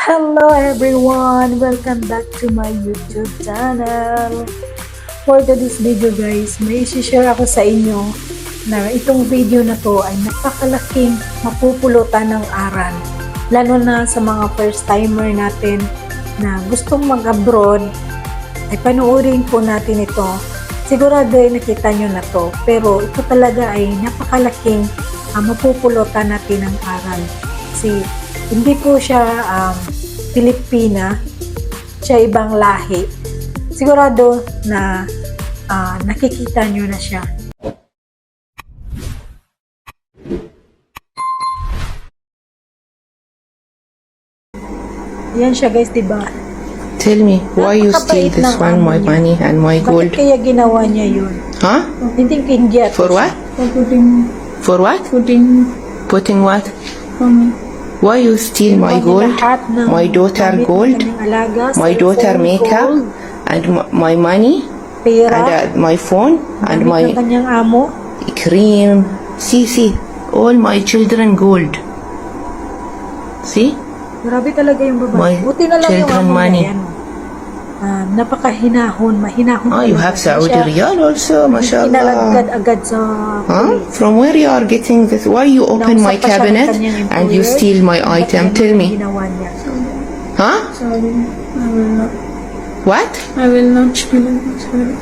Hello everyone! Welcome back to my YouTube channel. For today's video guys, may isi-share ako sa inyo na itong video na to ay napakalaking mapupulutan ng aral. Lalo na sa mga first timer natin na gustong mag-abroad, ay panoorin po natin ito. Sigurado ay nakita nyo na to, pero ito talaga ay napakalaking mapupulutan natin ng aral. Kasi hindi po siya Pilipina, siya ibang lahi. Sigurado na nakikita nyo na siya. Yan siya guys, diba? Tell me, why you steal this one, my money and my gold? Bakit kaya ginawa niya yun? Huh? Hindi kindiya. For what? For what? Putting what? Why you steal my gold, my daughter gold, my daughter makeup, and my money, and my phone, and my kanyang amo. cream. See, all my children gold. See? Grabe talaga yung babae. My Buti na lang yung children amo money. niya, napakahinahon, mahinahon. Oh, you have Saudi riyal also, mashallah. Inalagad agad sa From where you are getting this? Why you open my cabinet and you steal my item? Tell me. Ginawa niya. Huh? Sorry, I will not. What? I will not spill it. Sorry.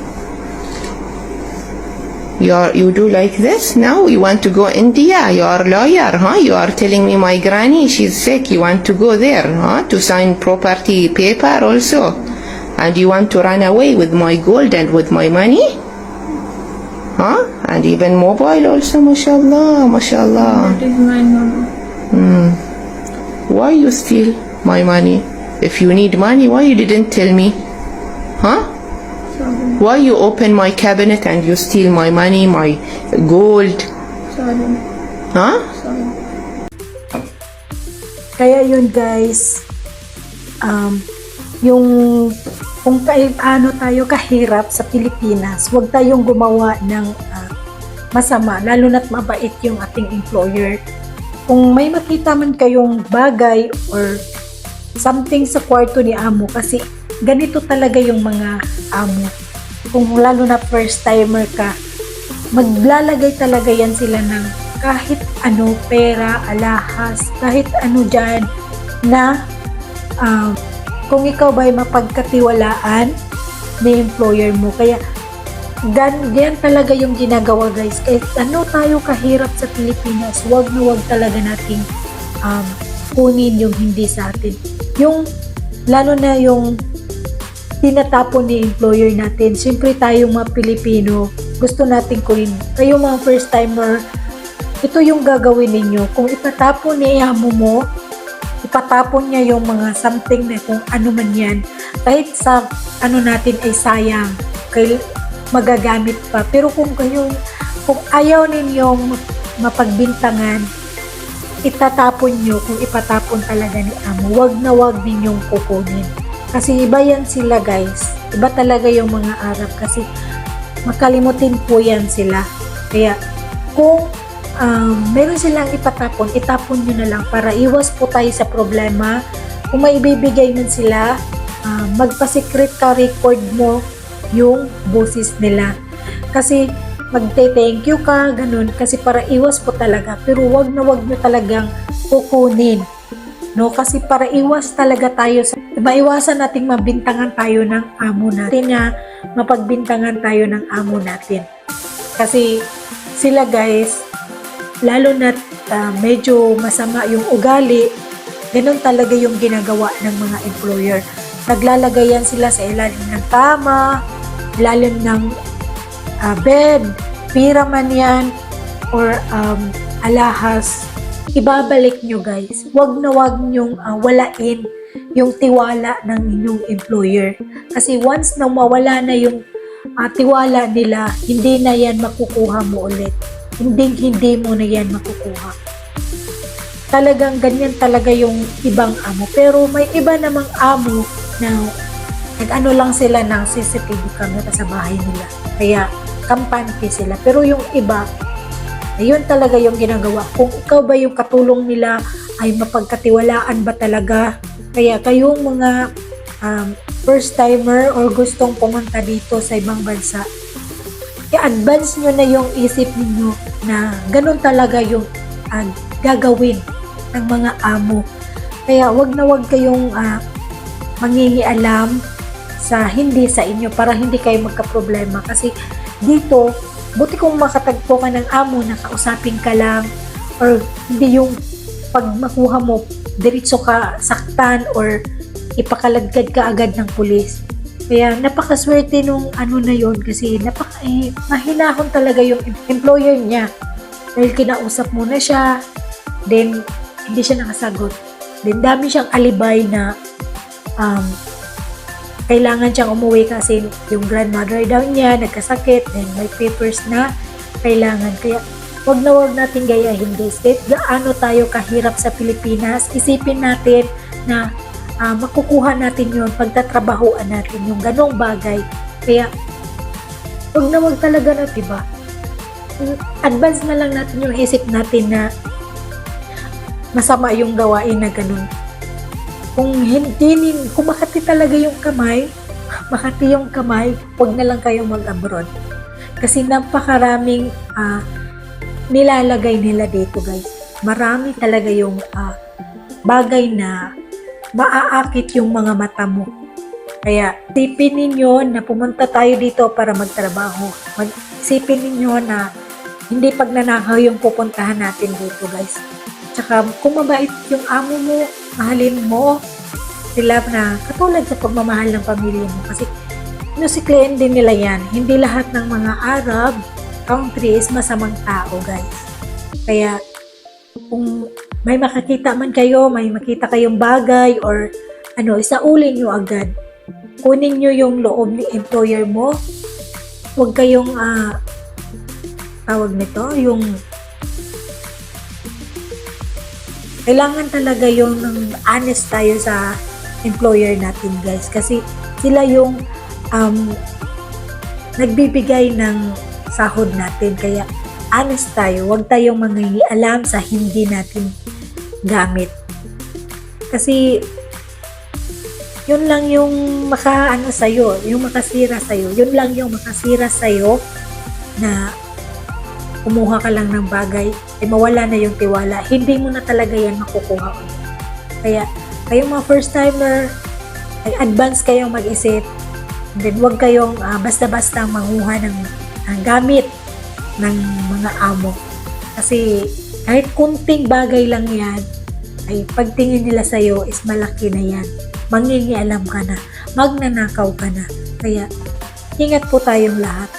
You do like this now? You want to go India? You are lawyer, huh? You are telling me my granny, she's sick. You want to go there, huh? To sign property paper also. And you want to run away with my gold and with my money? Huh? And even mobile also, mashallah, mashallah. That is mine, Mama. Why you steal my money? If you need money, why you didn't tell me? Huh? Sorry, Why you open my cabinet and you steal my money, my gold? sorry, Huh? sorry. Kaya yun guys, yung kung ano tayo kahirap sa Pilipinas, huwag tayong gumawa ng masama, lalo na't mabait yung ating employer. Kung may makita man kayong bagay or something sa kwarto ni amo, kasi ganito talaga yung mga amo. Kung lalo na first timer ka, maglalagay talaga yan sila ng kahit ano, pera, alahas, kahit ano dyan na kung ikaw ba ay mapagkatiwalaan ni employer mo. Kaya yan talaga yung ginagawa guys. Kahit ano tayo kahirap sa Pilipinas, wag na wag talaga nating kunin yung hindi sa atin. Yung lalo na yung tinatapon ni employer natin. Siyempre tayong mga Pilipino, gusto natin kunin. Kayo mga first timer, ito yung gagawin ninyo. Kung itatapon ni amo mo, ipatapon niya yung mga something na kung ano man yan. Kahit sa ano natin ay sayang, kaya magagamit pa. Pero kung ayaw ninyong mapagbintangan, itatapon nyo kung ipatapon talaga ni amo. Wag na wag ninyong kukunin. Kasi iba yan sila guys. Iba talaga yung mga Arab kasi makalimutin po yan sila. Kaya kung meron silang ipatapon, itapon nyo na lang para iwas po tayo sa problema. Kung may ibibigay man sila, magpa-secret ka, record mo yung boses nila. Kasi magte-thank you ka, ganun. Kasi para iwas po talaga. Pero wag na wag nyo talagang kukunin. No? Kasi para iwas talaga tayo, maiwasan nating mabintangan tayo ng amo natin na mapagbintangan tayo ng amo natin. Kasi sila guys, lalo na medyo masama yung ugali, ganun talaga yung ginagawa ng mga employer. Naglalagay yan sila sa ilalim ng kama, ilalim ng bed, pira man yan, or alahas. Ibabalik nyo guys. Wag na wag nyong walain yung tiwala ng inyong employer. Kasi once na mawala na yung tiwala nila, hindi na yan makukuha mo ulit. Hindi mo na yan makukuha. Talagang ganyan talaga yung ibang amo. Pero may iba namang amo na nag-ano lang sila ng CCTV camera sa bahay nila. Kaya kampante sila. Pero yung iba, ayun talaga yung ginagawa. Kung ikaw ba yung katulong nila ay mapagkatiwalaan ba talaga, Kaya kayong mga first timer or gustong pumunta dito sa ibang bansa, i-advance nyo na yung isip ninyo na ganun talaga yung gagawin ng mga amo. Kaya wag na wag kayong mangingialam sa hindi sa inyo para hindi kayo magka-problema. Kasi dito, buti kung makatagpo ka ng amo na kausapin ka lang, or hindi yung pag makuha mo, diretso ka saktan or ipakaladkad ka agad ng pulis. Kaya napakaswerte nung ano na yon, kasi mahinahon talaga yung employer niya. Dahil kinausap mo na siya, then hindi siya nakasagot. Then dami siyang alibay na kailangan siyang umuwi kasi yung grandmother daw niya nagkasakit, then may papers na kailangan. Kaya wag na wag natin gayahin guys. Kahit gaano tayo kahirap sa Pilipinas, isipin natin na makukuha natin yun, pagtatrabahuan natin yung ganong bagay. Kaya wag na wag talaga na, diba? Advance na lang natin yung isip natin na masama yung gawain na ganun. Kung makati talaga yung kamay, wag na lang kayong mag-abroad. Kasi napakaraming nilalagay nila dito guys. Marami talaga yung bagay na maaakit yung mga mata mo. Kaya isipin ninyo na pumunta tayo dito para magtrabaho. Isipin ninyo na hindi pagnanakaw yung pupuntahan natin dito guys. Tsaka kung mabait yung amo mo, mahalin mo sila na katulad sa pagmamahal ng pamilya mo. Kasi sinusikliin din nila yan. Hindi lahat ng mga Arab countries masamang tao guys. Kaya kung may makakita man kayo, may makita kayong bagay or isaulin nyo agad. Kunin nyo yung loob ni employer mo. Huwag kayong tawag nito, yung kailangan talaga yung honest tayo sa employer natin guys. Kasi sila yung nagbibigay ng sahod natin. Kaya honest tayo. Huwag tayong mangingialam sa hindi natin gamit. Kasi yun lang yung sa'yo, yung makasira sa'yo. Yun lang yung makasira sa'yo na kumuha ka lang ng bagay, mawala na yung tiwala. Hindi mo na talaga yan makukuha. Kaya kayong mga first timer, advance kayong mag-isip. Then huwag kayong basta-basta manguha ng gamit ng mga amo. Kasi kahit kunting bagay lang yan, ay pagtingin nila sa'yo is malaki na yan. Mangingialam ka na, magnanakaw ka na. Kaya ingat po tayong lahat.